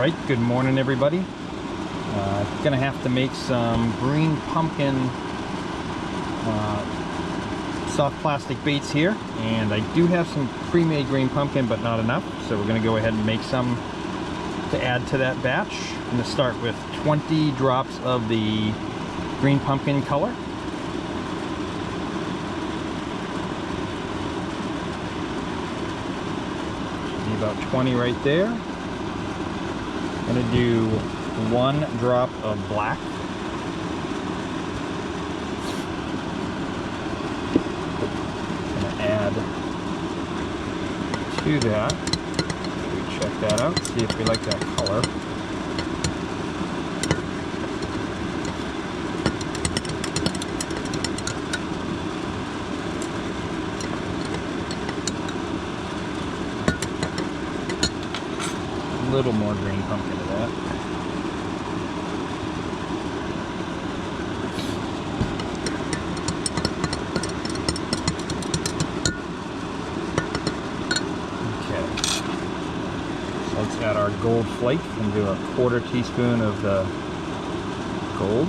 Alright, good morning everybody. Gonna have to make some green pumpkin soft plastic baits here, and I do have some pre-made green pumpkin but not enough, so we're gonna go ahead and make some to add to that batch. I'm gonna start with 20 drops of the green pumpkin color. About 20 right there. I'm going to do 1 drop of black. I'm going to add to that. We check that out, see if we like that color. A little more green pumpkin to that. Okay. So let's add our gold flake and do a 1/4 teaspoon of the gold.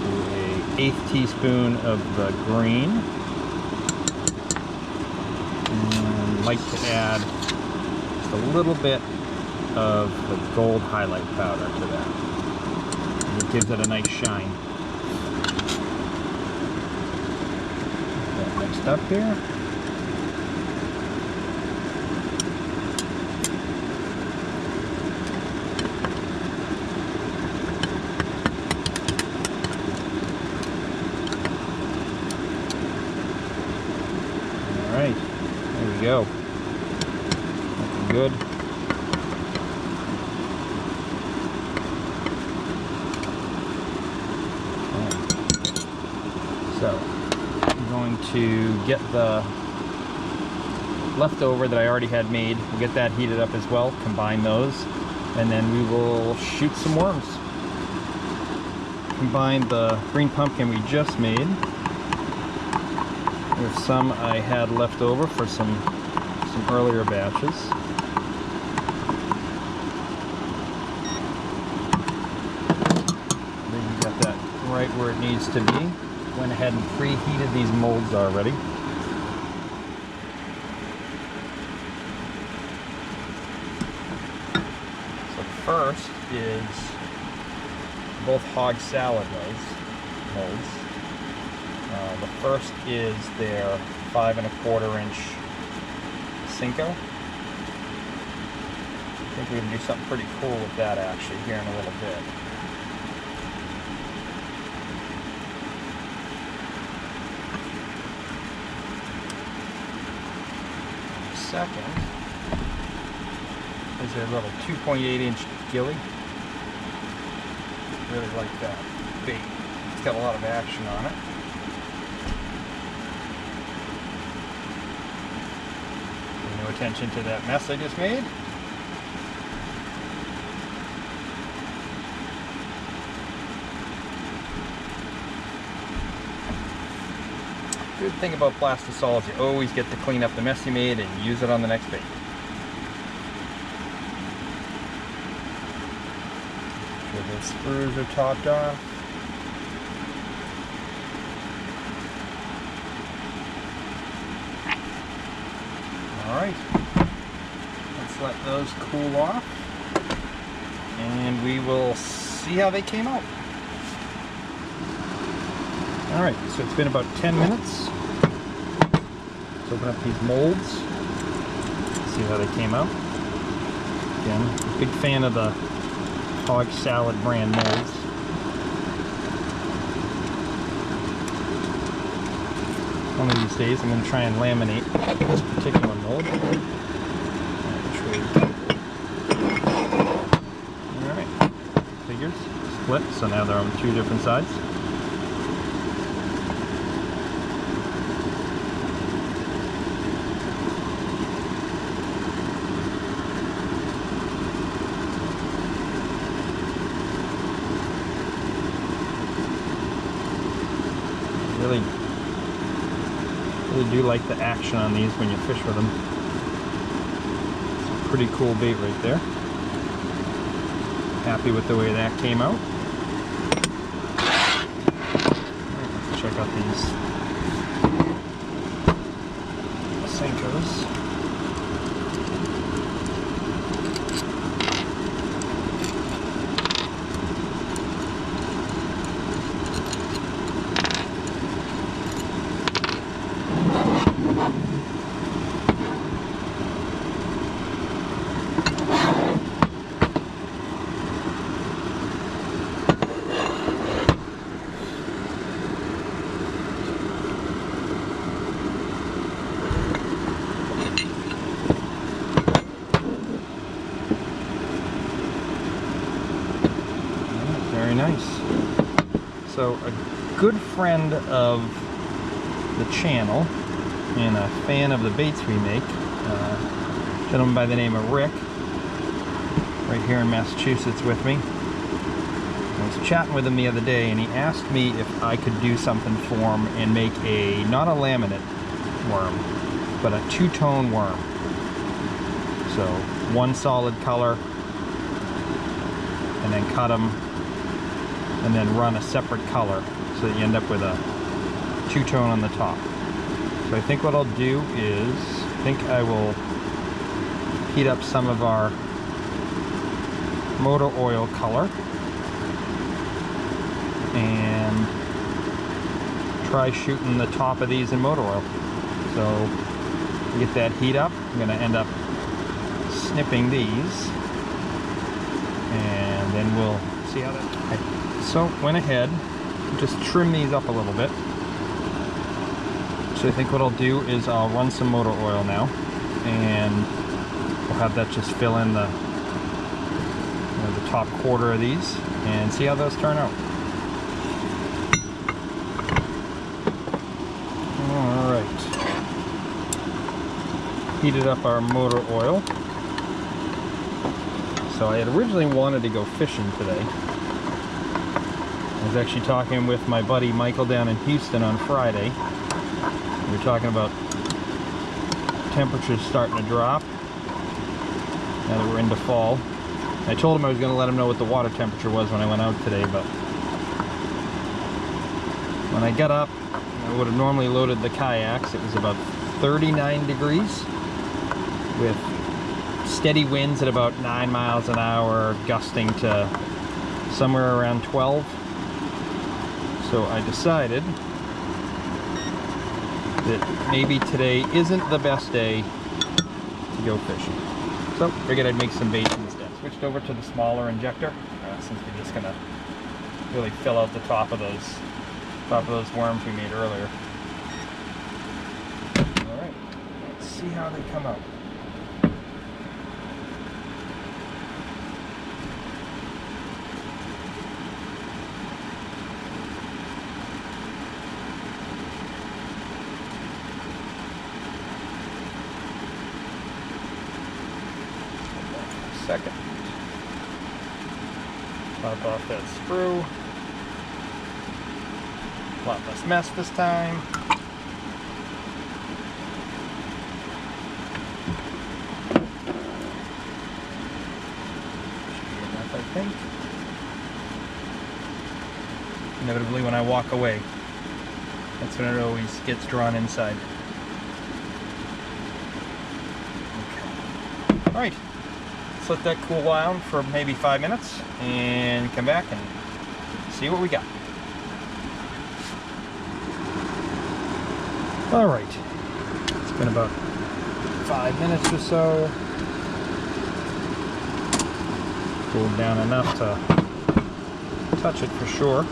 Do an 1/8 teaspoon of the green. Like to add just a little bit of the gold highlight powder to that. And it gives it a nice shine. Get that mixed up here. All right, there we go. Good. Okay. So I'm going to get the leftover that I already had made. We'll get that heated up as well, combine those, and then we will shoot some worms. Combine the green pumpkin we just made with some I had left over for some earlier batches. Right where it needs to be. Went ahead and preheated these molds already. So first is both hog salad molds. The first is their 5 1/4 inch Cinco. I think we're going to do something pretty cool with that actually here in a little bit. Second is their little 2.8 inch gilly. Really like that bait. It's got a lot of action on it. Pay no attention to that mess I just made. Good thing about plastisol is you always get to clean up the mess you made and use it on the next bait. Sure the screws are topped off. Alright, let's let those cool off and we will see how they came out. Alright, so it's been about 10 minutes. Let's open up these molds, see how they came out. Again, big fan of the Hog Salad brand molds. One of these days I'm going to try and laminate this particular mold. Alright, figures, split, so now they're on 2 different sides. really do like the action on these when you fish with them. Pretty cool bait right there. Happy with the way that came out. Let's check out these Senkos. Very nice. So a good friend of the channel and a fan of the baits we make, a gentleman by the name of Rick, right here in Massachusetts with me. I was chatting with him the other day and he asked me if I could do something for him and make not a laminate worm, but a two-tone worm. So one solid color and then cut them and then run a separate color so that you end up with a two-tone on the top. So I think what I'll do is, I think I will heat up some of our motor oil color and try shooting the top of these in motor oil. So to get that heat up, I'm going to end up snipping these and then we'll see how that... So went ahead, just trim these up a little bit. So I think what I'll do is I'll run some motor oil now, and we'll have that just fill in the top quarter of these, and see how those turn out. All right, heated up our motor oil. So I had originally wanted to go fishing today. I was actually talking with my buddy Michael down in Houston on Friday. We were talking about temperatures starting to drop now that we're into fall. I told him I was going to let him know what the water temperature was when I went out today, but when I got up, I would have normally loaded the kayaks. It was about 39 degrees with steady winds at about 9 miles an hour, gusting to somewhere around 12. So I decided that maybe today isn't the best day to go fishing. So figured I'd make some baits instead. Switched over to the smaller injector since we're just gonna really fill out the top of those worms we made earlier. All right, let's see how they come out. Second. Pop off that screw. A lot less mess this time. Enough, I think. Inevitably, when I walk away, that's when it always gets drawn inside. Okay. All right. Let that cool down for maybe 5 minutes and come back and see what we got. All right, it's been about 5 minutes or so. Cooled down enough to touch it for sure.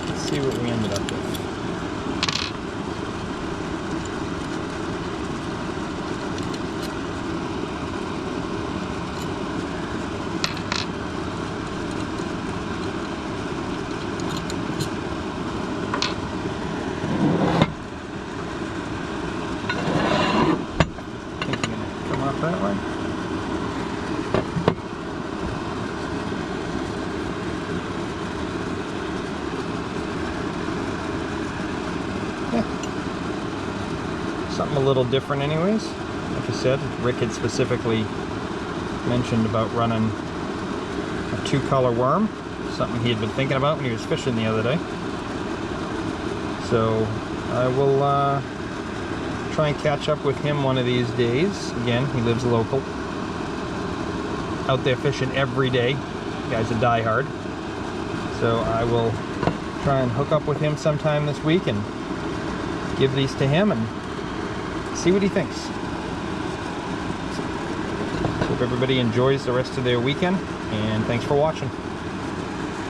Let's see what we ended up with. That way. something a little different anyways. Like I said, Rick had specifically mentioned about running a 2-color worm, something he had been thinking about when he was fishing the other day. So I will try and catch up with him one of these days. Again, he lives local. Out there fishing every day. The guy's a diehard. So I will try and hook up with him sometime this week and give these to him and see what he thinks. Hope everybody enjoys the rest of their weekend, and thanks for watching.